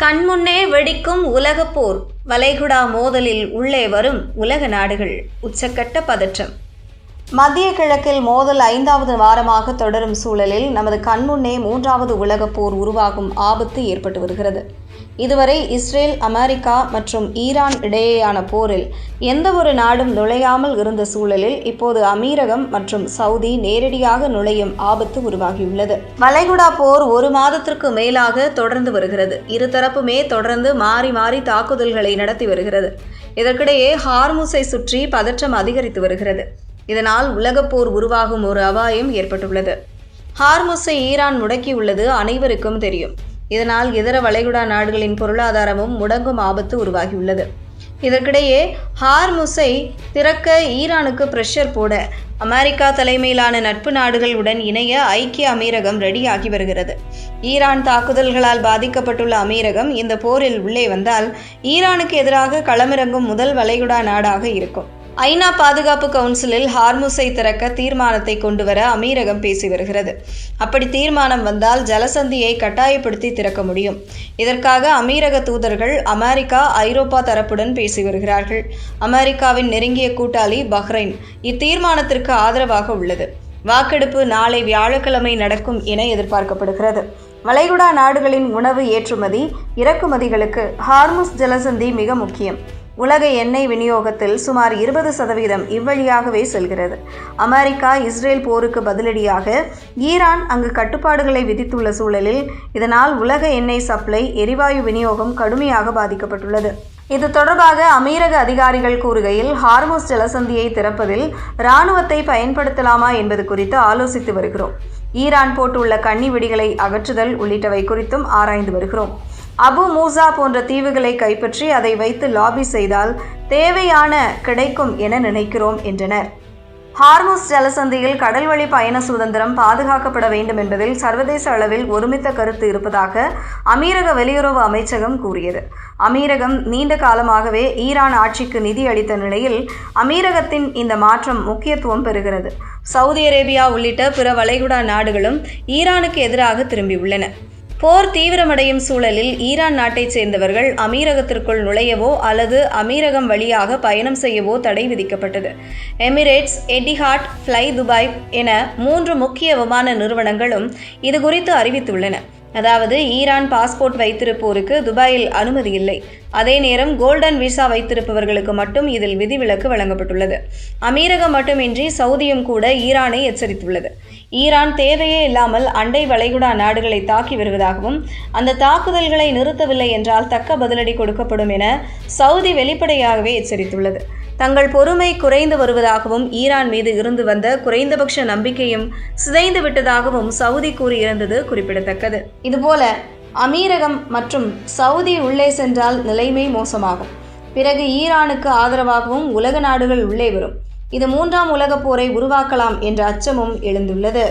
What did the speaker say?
கண்முன்னே வெடிக்கும் உலகப் போர், வளைகுடா மோதலில் உள்ளே வரும் உலக நாடுகள், உச்சக்கட்ட பதற்றம். மத்திய கிழக்கில் மோதல் 5வது வாரமாக தொடரும் சூழலில் நமது கண்முன்னே 3வது உலகப் போர் உருவாகும் ஆபத்து ஏற்பட்டு வருகிறது. இதுவரை இஸ்ரேல், அமெரிக்கா மற்றும் ஈரான் இடையேயான போரில் எந்த ஒரு நாடும் நுழையாமல் இருந்த சூழலில் இப்போது அமீரகம் மற்றும் சவுதி நேரடியாக நுழையும் ஆபத்து உருவாகியுள்ளது. வளைகுடா போர் 1 மாதத்திற்கு மேலாக தொடர்ந்து வருகிறது. இருதரப்புமே தொடர்ந்து மாறி மாறி தாக்குதல்களை நடத்தி வருகிறது. இதற்கிடையே ஹார்முஸை சுற்றி பதற்றம் அதிகரித்து வருகிறது. இதனால் உலகப்போர் உருவாகும் ஒரு அபாயம் ஏற்பட்டுள்ளது. ஹார்முஸை ஈரான் முடக்கியுள்ளது அனைவருக்கும் தெரியும். இதனால் இதர வளைகுடா நாடுகளின் பொருளாதாரமும் முடங்கும் ஆபத்து உருவாகியுள்ளது. இதற்கிடையே ஹார்முஸை திறக்க ஈரானுக்கு பிரஷர் போட அமெரிக்கா தலைமையிலான நட்பு நாடுகள் உடன் இணைய ஐக்கிய அமீரகம் ரெடியாகி வருகிறது. ஈரான் தாக்குதல்களால் பாதிக்கப்பட்டுள்ள அமீரகம் இந்த போரில் உள்ளே வந்தால் ஈரானுக்கு எதிராக களமிறங்கும் முதல் வளைகுடா நாடாக இருக்கும். ஐநா பாதுகாப்பு கவுன்சிலில் ஹார்முஸை திறக்க தீர்மானத்தை கொண்டுவர அமீரகம் பேசி வருகிறது. அப்படி தீர்மானம் வந்தால் ஜலசந்தியை கட்டாயப்படுத்தி திறக்க முடியும். இதற்காக அமீரக தூதர்கள் அமெரிக்கா, ஐரோப்பா தரப்புடன் பேசி வருகிறார்கள். அமெரிக்காவின் நெருங்கிய கூட்டாளி பஹ்ரைன் இத்தீர்மானத்திற்கு ஆதரவாக உள்ளது. வாக்கெடுப்பு நாளை வியாழக்கிழமை நடக்கும் என எதிர்பார்க்கப்படுகிறது. வளைகுடா நாடுகளின் உணவு ஏற்றுமதி, இறக்குமதிகளுக்கு ஹார்முஸ் ஜலசந்தி மிக முக்கியம். உலக எண்ணெய் விநியோகத்தில் சுமார் 20% இவ்வழியாகவே செல்கிறது. அமெரிக்கா, இஸ்ரேல் போருக்கு பதிலடியாக ஈரான் அங்கு கட்டுப்பாடுகளை விதித்துள்ள சூழலில் இதனால் உலக எண்ணெய் சப்ளை, எரிவாயு விநியோகம் கடுமையாக பாதிக்கப்பட்டுள்ளது. இது தொடர்பாக அமீரக அதிகாரிகள் கூறுகையில், ஹார்முஸ் ஜலசந்தியை திறப்பதில் இராணுவத்தை பயன்படுத்தலாமா என்பது குறித்து ஆலோசித்து வருகிறோம். ஈரான் போட்டுள்ள கன்னி வெடிகளை அகற்றுதல் உள்ளிட்டவை குறித்தும் ஆராய்ந்து வருகிறோம். அபு மூசா போன்ற தீவுகளை கைப்பற்றி அதை வைத்து லாபி செய்தால் தேவையான கிடைக்கும் என நினைக்கிறோம் என்றனர். ஹார்முஸ் ஜலசந்தியில் கடல்வழி பயண சுதந்திரம் பாதுகாக்கப்பட வேண்டும் என்பதில் சர்வதேச அளவில் ஒருமித்த கருத்து இருப்பதாக அமீரக வெளியுறவு அமைச்சகம் கூறியது. அமீரகம் நீண்ட காலமாகவே ஈரான் ஆட்சிக்கு நிதி அளித்த நிலையில் அமீரகத்தின் இந்த மாற்றம் முக்கியத்துவம் பெறுகிறது. சவுதி அரேபியா உள்ளிட்ட பிற வளைகுடா நாடுகளும் ஈரானுக்கு எதிராக திரும்பியுள்ளன. போர் தீவிரமடையும் சூழலில் ஈரான் நாட்டைச் சேர்ந்தவர்கள் அமீரகத்திற்குள் நுழையவோ அல்லது அமீரகம் வழியாக பயணம் செய்யவோ தடை விதிக்கப்பட்டது. எமிரேட்ஸ், எட்டிஹாட், ஃப்ளை துபாய் என 3 முக்கிய விமான நிறுவனங்களும் இது குறித்து அறிவித்துள்ளன. அதாவது ஈரான் பாஸ்போர்ட் வைத்திருப்போருக்கு துபாயில் அனுமதி இல்லை. அதே நேரம் கோல்டன் விசா வைத்திருப்பவர்களுக்கு மட்டும் இதில் விதிவிலக்கு வழங்கப்பட்டுள்ளது. அமீரகம் மட்டுமின்றி சவுதியும் கூட ஈரானை எச்சரித்துள்ளது. ஈரான் தேவையே இல்லாமல் அண்டை வளைகுடா நாடுகளை தாக்கி வருவதாகவும் அந்த தாக்குதல்களை நிறுத்தவில்லை என்றால் தக்க பதிலடி கொடுக்கப்படும் என சவுதி வெளிப்படையாகவே எச்சரித்துள்ளது. தங்கள் பொறுமை குறைந்து வருவதாகவும் ஈரான் மீது இருந்து வந்த குறைந்தபட்ச நம்பிக்கையும் சிதைந்து விட்டதாகவும் சவுதி கூறியிருந்தது குறிப்பிடத்தக்கது. இதுபோல அமீரகம் மற்றும் சவுதி உள்ளே சென்றால் நிலைமை மோசமாகும். பிறகு ஈரானுக்கு ஆதரவாகவும் உலக நாடுகள் உள்ளே வரும். இது 3ஆம் உலகப் போரை உருவாக்கலாம் என்ற அச்சமும் எழுந்துள்ளது.